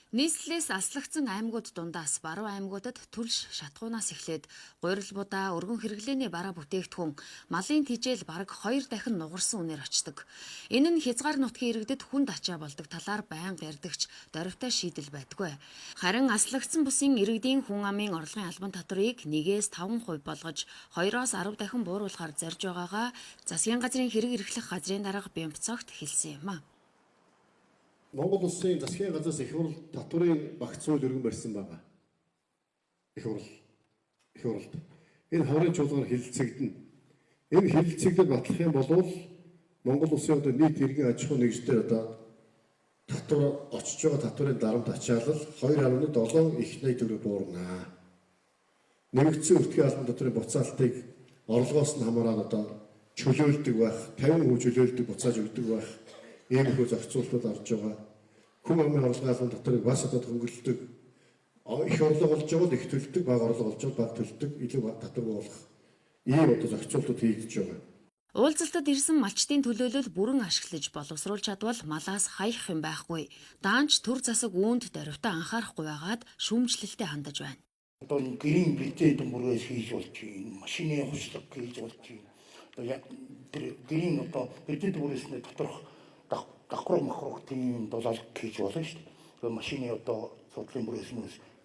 Нийслэлээс аслагдсан аймагуд дундаас баруун аймагуудад түлш шатхуунаас эхлээд гурил будаа, өргөн хэрэглээний бараа бүтээгдэхүүн, малын тижэл бараг 2 дахин нугарсан үнээр очдог. Энэ нь хязгаар нутгийн иргэдэд хүнд ачаа болдог талаар байнга ярдагч дорвитой шийдэл байдаггүй. Харин аслагдсан бүсийн иргэдийн хүн амын орлогын албан татварыг 1-5% болгож 2-10 дахин бууруулахар зорж байгаагаа засгийн газрын хэрэг эрхлэх газрын дарга Бямбцогт хэлсэн юм а. Монгол улсын засгийн газраас их хурл татврын багц хууль өргөн барьсан байгаа. Их хурлд. Энэ хаврын чуулгаар хэлэлцэгдэнэ. Энэ хэлэлцэгдэл батлах юм бол Монгол улсын одоо нийт иргэн аж ахуй нэгжтэй одоо татвар очиж байгаа татврын дарамт ачаалал 2.7 их найд төгрөг буурнаа. Нэмэгдсэн өртгийн албан татврын буцаалтыг орлогоос нь хамааран одоо чөлөөлдөг байх, 50% чөлөөлдөг буцааж өгдөг байх. Ийм их зохицуултууд орж байгаа. Хүн амын орлогын албан татварыг бас одоо хөнгөлөлдөг. Их орлого олж байгаа их төлдөг, бага орлого олж байгаа бага төлдөг, илүү татвар буулгах. Ийм одоо зохицуултууд хийгдэж байгаа. Уулзалтад ирсэн малчдын төлөөлөл бүрэн ашиглаж боловсруулж чадвал малаас хаях юм байхгүй. Даанч төр засаг үүнд дорвитой анхаарахгүй байгаад шүүмжлэлтэй хандаж байна. Одоо гэрийн бэлтээ дүмбэрээс хийж болж байна. Машины хушлаг хийж болж байна. Одоо яг тэр гэрийн одоо бэлтээ дүмбэрээс нь доторх давхар махрах тийм дулаал хийж болно шүү дээ. Тэгээ машины одоо судлалын бүрээс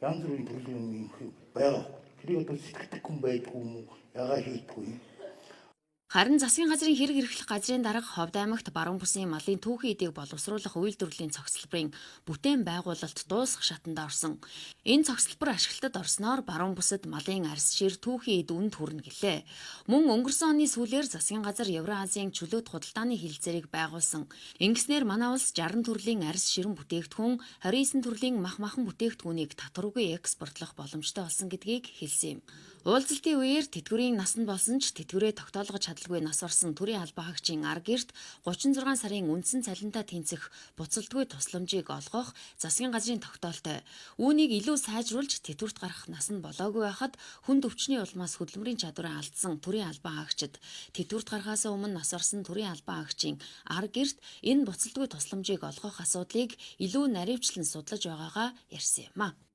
янз бүрийн төрлийн юм байгаа. Тэрийг одоо сэтгэдэг хүн байдгүй юм уу? Ягаа хийдгүй юм? Харин засгийн газрын хэрэг эрхлэх газрын дарга Ховд аймагт баруун бүсийн малын түүхийн эдийг боловсруулах үйлдвэрлэлийн цогцлборын бүтээн байгуулалт дуусах шатанд орсон. Энэ цогцлбор ашиглалтад орсноор баруун бүсэд малын арьс шир түүхийн эд үнд хүрнэ гэлээ. Мөн өнгөрсөн оны сүүлээр засгийн газар Евразийн чөлөөт худалдааны хилцээрийг байгуулсан. Ингэснээр манай улс 60 төрлийн арьс ширэн бүтээгдэхүүн, 29 төрлийн махан бүтээгдэхүүнийг татваргүй экспортлох боломжтой болсон гэдгийг хэлсэн юм. Уулзалтын үеэр тэтгэврийн насанд болсон ч тэтгэврээ тогтоолгож чадалгүй нас орсон төрийн албан хаагчийн арга гэрт 36 сарын үндсэн цалинтай тэнцэх буцалтгүй тусламжийг олгох засгийн газрын тогтоолтой. Үүнийг илүү сайжруулж тэтгэврт гарах нас нь болоогүй байхад хүнд өвчний улмаас хөдөлмөрийн чадвараа алдсан төрийн албан хаагчид тэтгэврт гарахаас өмнө нас орсон төрийн албан хаагчийн арга гэрт энэ буцалтгүй тусламжийг олгох асуудлыг илүү наривчлан судлаж байгаагаа ярьсан юм а.